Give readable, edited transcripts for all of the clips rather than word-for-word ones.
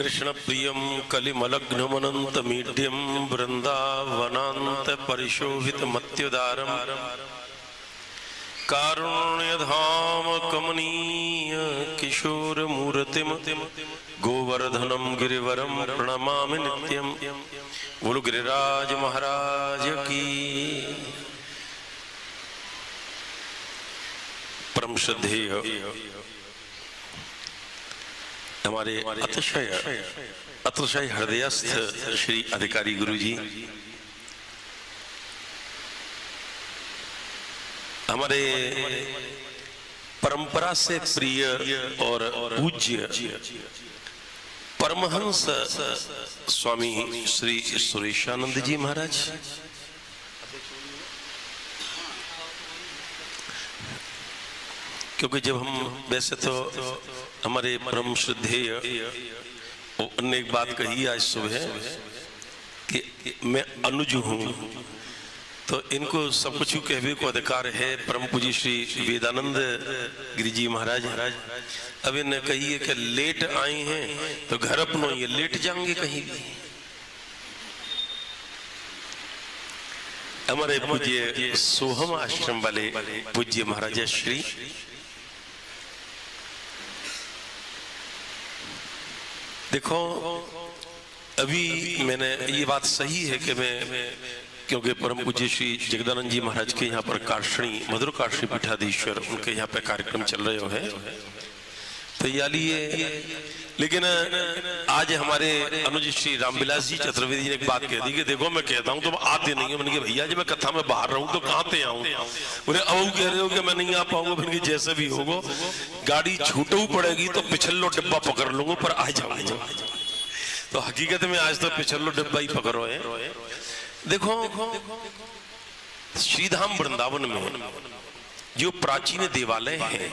कृष्ण प्रियम कलिमलग्नमनंत मीड्यम वृंदावनांत परिशोभित मत्युदारम कारुण्यधाम कमनीय किशोर मूर्तिम गोवर्धनम गिरिवरम प्रणमामि नित्यम। बोलो गिरिराज महाराज की। परम श्रद्धेय हमारे अतिशय हृदयस्थ श्री अधिकारी गुरुजी, हमारे परंपरा से प्रिय और पूज्य परमहंस स्वामी श्री सुरेशानंद जी महाराज, क्योंकि जब हम वैसे तो हमारे परम श्रद्धेय ने एक बात कही आज सुबह कि मैं अनुज हूं, तो इनको सब कुछ कहने को अधिकार है। परम पूज्य श्री वेदानंद गिरि जी महाराज अब इन्हें कही है कि लेट आए हैं तो घर अपनो ये लेट जाएंगे कहीं भी। हमारे पूज्य सोहम आश्रम वाले पूज्य महाराज श्री देखो, अभी मैंने ये बात सही है कि मैं क्योंकि परम पूज्य श्री जगदानंद जी महाराज के यहाँ पर काशणी मधुर काशणी पीठाधीश्वर उनके यहाँ पे कार्यक्रम चल रहे हो है तैयारी है। लेकिन आज हमारे अनुज श्री रामविलास जी चतुर्वेदी जी ने एक बात कह दी कि देखो मैं कहता हूँ तो आते नहीं हो। मैंने कहा भैया जी मैं कथा में बाहर रहूं तो कहाँ पे आऊँ। बोले अब कह रहे हो कि मैं नहीं आ पाऊंगा। मैंने कहा जैसे भी होगा गाड़ी छूटू पड़ेगी तो पिछलो डिब्बा पकड़ लूंगा पर आ जाऊंगा। तो हकीकत में आज तो पिछलो डिब्बा ही पकड़ो है। देखो श्रीधाम वृंदावन में जो प्राचीन देवालय हैं,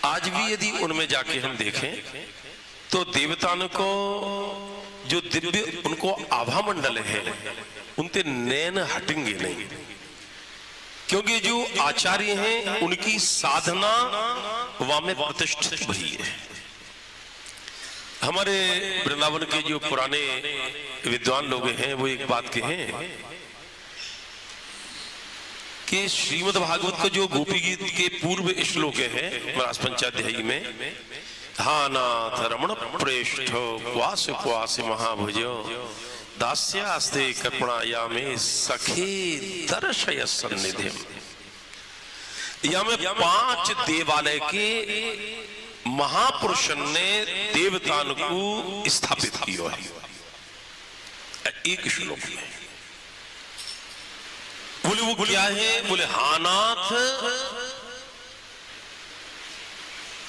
आज भी यदि उनमें जाके हम देखें तो देवताओं को जो दिव्य उनको आभा मंडल है उनसे नैन हटेंगे नहीं, क्योंकि जो आचार्य हैं उनकी साधना वहां में प्रतिष्ठित हुई है। हमारे वृंदावन के जो पुराने विद्वान लोग हैं वो एक बात कहें कि श्रीमद् भागवत का जो गोपी गीत के पूर्व श्लोक है रास पंचाध्यायी में, हा नाथ रमण प्रेष्ठ क्वास क्वास महाभुजो दास्यास्ते कृपणाया में सखे दर्शय सन्निधिम। या में 5 देवालय के महापुरुषन ने देवताओं को स्थापित किया है एक श्लोक में। बोले वो क्या है? बोले हानाथ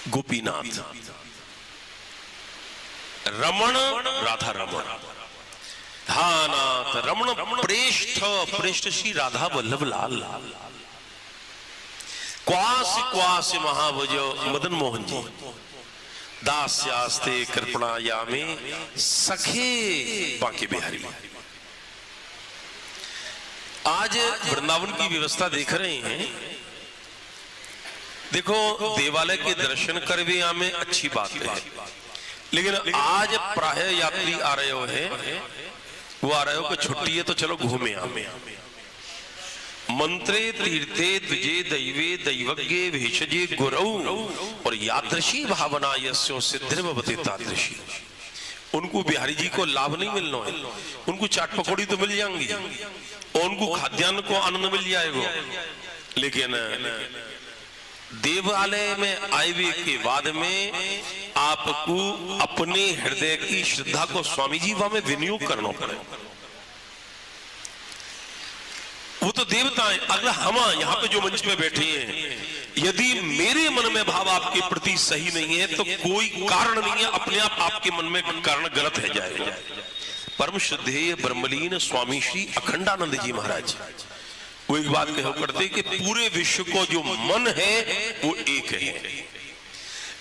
गोपीनाथ, रमण राधा रमण, हानाथ रमण प्रेष्ठ श्री राधा वल्लभ लाल, क्वास क्वास महाभुजो मदन मोहन जी, दास्यास्ते कृपणाया में सखे बांके बिहारी। आज वृंदावन की व्यवस्था देख रहे हैं। देखो देवालय के दर्शन कर भी हमें अच्छी बात है, लेकिन आज प्राय यात्री आ रहे हो है, वो आ रहे हो कि छुट्टी है तो चलो घूमे आमे। मंत्रे तीर्थे द्विजे दैवे दैवज्ञे भेषजे गुरौ और यादृशी भावना यस्यो सिद्धिर्भवति तादृशी। उनको बिहारी जी को लाभ नहीं मिलना है, उनको चाट पकौड़ी तो मिल जाएंगी और उनको खाद्यान्न को आनंद मिल जाएगा, लेकिन देवालय में आए के बाद में आपको अपने हृदय की श्रद्धा को स्वामी जी वहां में विनियोग करना पड़ेगा। वो तो देवता है। अगर हम यहाँ पे जो मंच पे बैठे हैं, यदि मेरे मन में भाव आपके प्रति सही नहीं है तो कोई कारण नहीं है, अपने आप आपके मन में कारण गलत है जाएगा। परम श्रद्धेय ब्रह्मलीन स्वामी श्री अखंडानंद जी महाराज वो एक बात कहो करते कि पूरे विश्व को जो मन है वो एक है।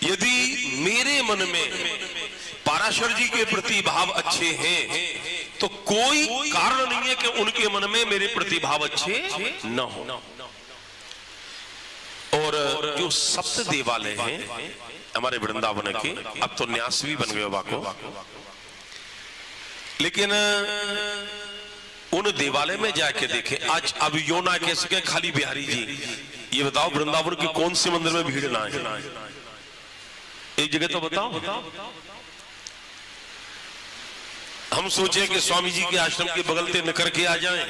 यदि मेरे मन में पाराशर जी के प्रति भाव अच्छे हैं तो कोई कारण नहीं है कि उनके मन में मेरे प्रति भाव अच्छे न हो। और जो सप्त देवालय हैं हमारे वृंदावन के, अब तो न्यासवी बन गए बाको, लेकिन उन देवालय में जाके देखे। आज अब यो ना कह सके खाली बिहारी जी, ये बताओ वृंदावन के कौन से मंदिर में भीड़ ना है? एक जगह तो बताओ। हम सोचे कि स्वामी जी के आश्रम के बगल से निकल के आ जाएं,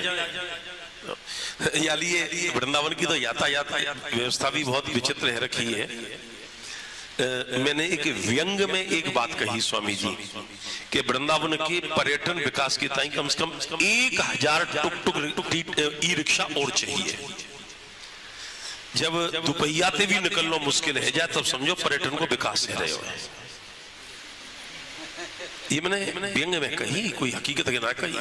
या लिए वृंदावन की तो यातायात व्यवस्था भी बहुत विचित्र है रखी है। मैंने एक व्यंग में एक बात कही स्वामी जी कि वृंदावन के पर्यटन विकास के ताई कम से कम 1000 टुक ई रिक्शा और चाहिए। जब दुपहिया से भी निकलना मुश्किल है जाए तब समझो पर्यटन को विकास है रहे हो। ये मैंने व्यंग में कही, कोई हकीकत के ना कही।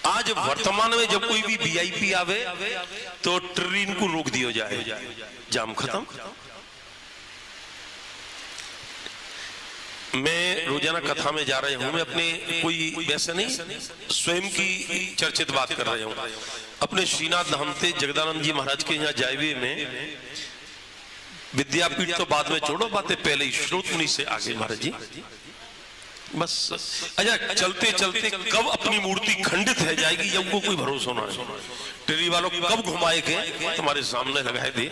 आज वर्तमान में जब कोई भी वीआईपी आवे तो ट्रेन को रोक दिया जाए, जाम खत्म। मैं रोजाना कथा में जा रहा हूं, मैं अपने कोई वैसे नहीं स्वयं की चर्चित बात कर रहा हूं। अपने श्रीनाथ धाम से जगदानंद जी महाराज के यहाँ जायवे में विद्यापीठ तो बाद में छोड़ो, बातें पहले ही श्रोत मुनि से आगे महाराज जी बस। अच्छा, चलते चलते कब अपनी मूर्ति खंडित है जाएगी ये उनको कोई भरोसा ना है। टेरी वालों कब घुमाए के तुम्हारे सामने लगाए दे।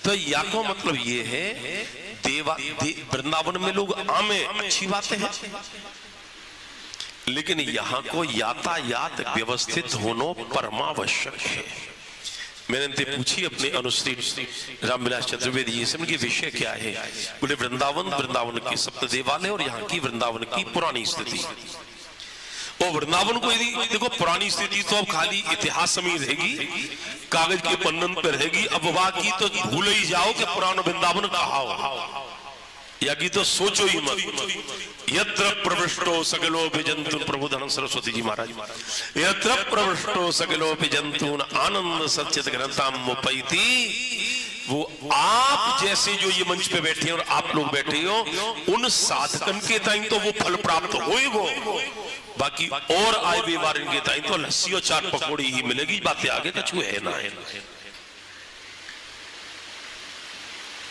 तो या को मतलब ये है वृंदावन में लोग आमे अच्छी बातें हैं, लेकिन यहाँ को यातायात व्यवस्थित होना परमावश्यक है। मैंने इनसे पूछी अपने अनुश्री रामविलास चतुर्वेदी जी से, उनके विषय क्या है? बोले वृंदावन के सप्त देवालय और यहाँ की वृंदावन की पुरानी स्थिति। और वृंदावन को यदि देखो पुरानी स्थिति तो अब खाली इतिहास में रहेगी, कागज के पन्नन पर रहेगी। अब बाकी तो भूल ही जाओ कि पुराना वृंदावन कहा हो, या की तो सोचो ही मत। यत्र प्रविष्टो सगलो विजंतु, प्रभु धनंद सरस्वती जी महाराज, यत्र प्रविष्टो सगलो विजंतु आनंद सच्चित घनताम मुपैति। वो आप जैसे जो ये मंच पे बैठे और आप लोग बैठे हो, उन साधकन के ताई तो वो फल प्राप्त होएगो, बाकी और आए बेवार इनके ताई तो लस्सी और चाट पकौड़ी ही मिलेगी, बातें आगे कछु है ना है।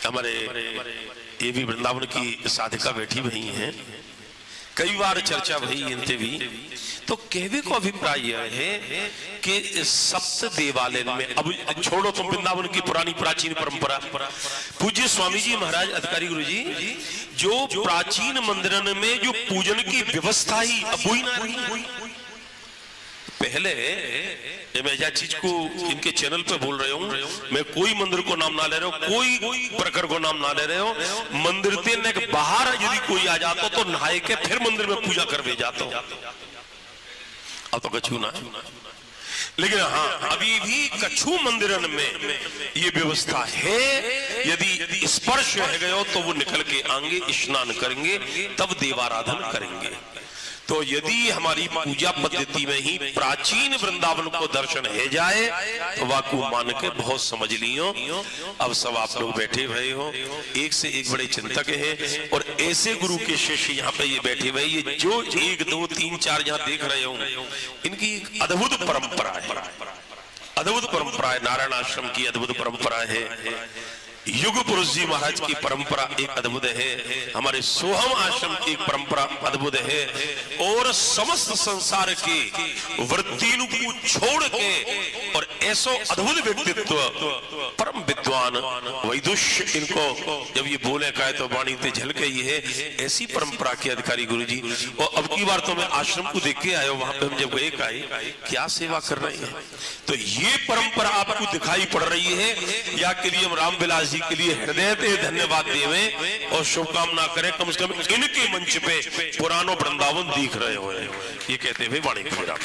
हमारे ये भी वृंदावन की साधिका बैठी हुई हैं, कई बार चर्चा भई इनसे भी। तो कहवे को अभिप्राय यह है कि सप्त देवालय में, अब छोड़ो तुम वृंदावन की पुरानी प्राचीन परंपरा, पूज्य स्वामी जी महाराज अधिकारी गुरु जी जो प्राचीन मंदिरन में जो पूजन की व्यवस्था ही अब हुई ना रही। पहले मैं यह चीज को इनके चैनल पे बोल रहा हूं, मैं कोई मंदिर को नाम ना ले रहा हूं, कोई प्रकार को नाम ना ले रहे हो। मंदिर से बाहर यदि कोई आ जाता तो नहाए के फिर मंदिर में पूजा करवे जाता हूं। अब तो कछु ना, लेकिन हाँ अभी भी कछु मंदिरन में ये व्यवस्था है, यदि स्पर्श रह गयो तो वो निकल के आएंगे, स्नान करेंगे, तब देवाराधन करेंगे। तो यदि हमारी पूजा पद्धति में ही प्राचीन वृंदावन को दर्शन है जाए तो वाकु मान के बहुत समझ लियो। अब सब आप लोग बैठे हुए हो, एक से एक बड़े चिंतक हैं, और ऐसे गुरु के शिष्य यहाँ पे ये बैठे हुए, ये जो 1 2 3 4 यहाँ देख रहे हो, इनकी अद्भुत परंपरा है, अद्भुत परंपरा है। नारायण आश्रम की अद्भुत परंपरा है, युग पुरुष जी महाराज की परंपरा एक अद्भुत है, हमारे सोहम आश्रम की एक परंपरा अद्भुत है, और समस्त संसार की वृत्तियों को छोड़ के और ऐसो अद्भुत व्यक्तित्व परम विद्वान वैदुष्य, इनको जब ये बोले कहे तो वाणी ते झलके ही है, ऐसी परंपरा के अधिकारी गुरु जी। और अब की बार तो मैं आश्रम को देख के आया, वहां पे हम जब गए कहे क्या सेवा कर रहे हैं, तो ये परंपरा आपको दिखाई पड़ रही है। या के लिए हम रामविलास जी के लिए हृदय से धन्यवाद देवे और शुभकामना करें, कम से कम इनके मंच पे पुरानो वृंदावन दिख रहे हो, ये कहते हुए वाणी खड़ा।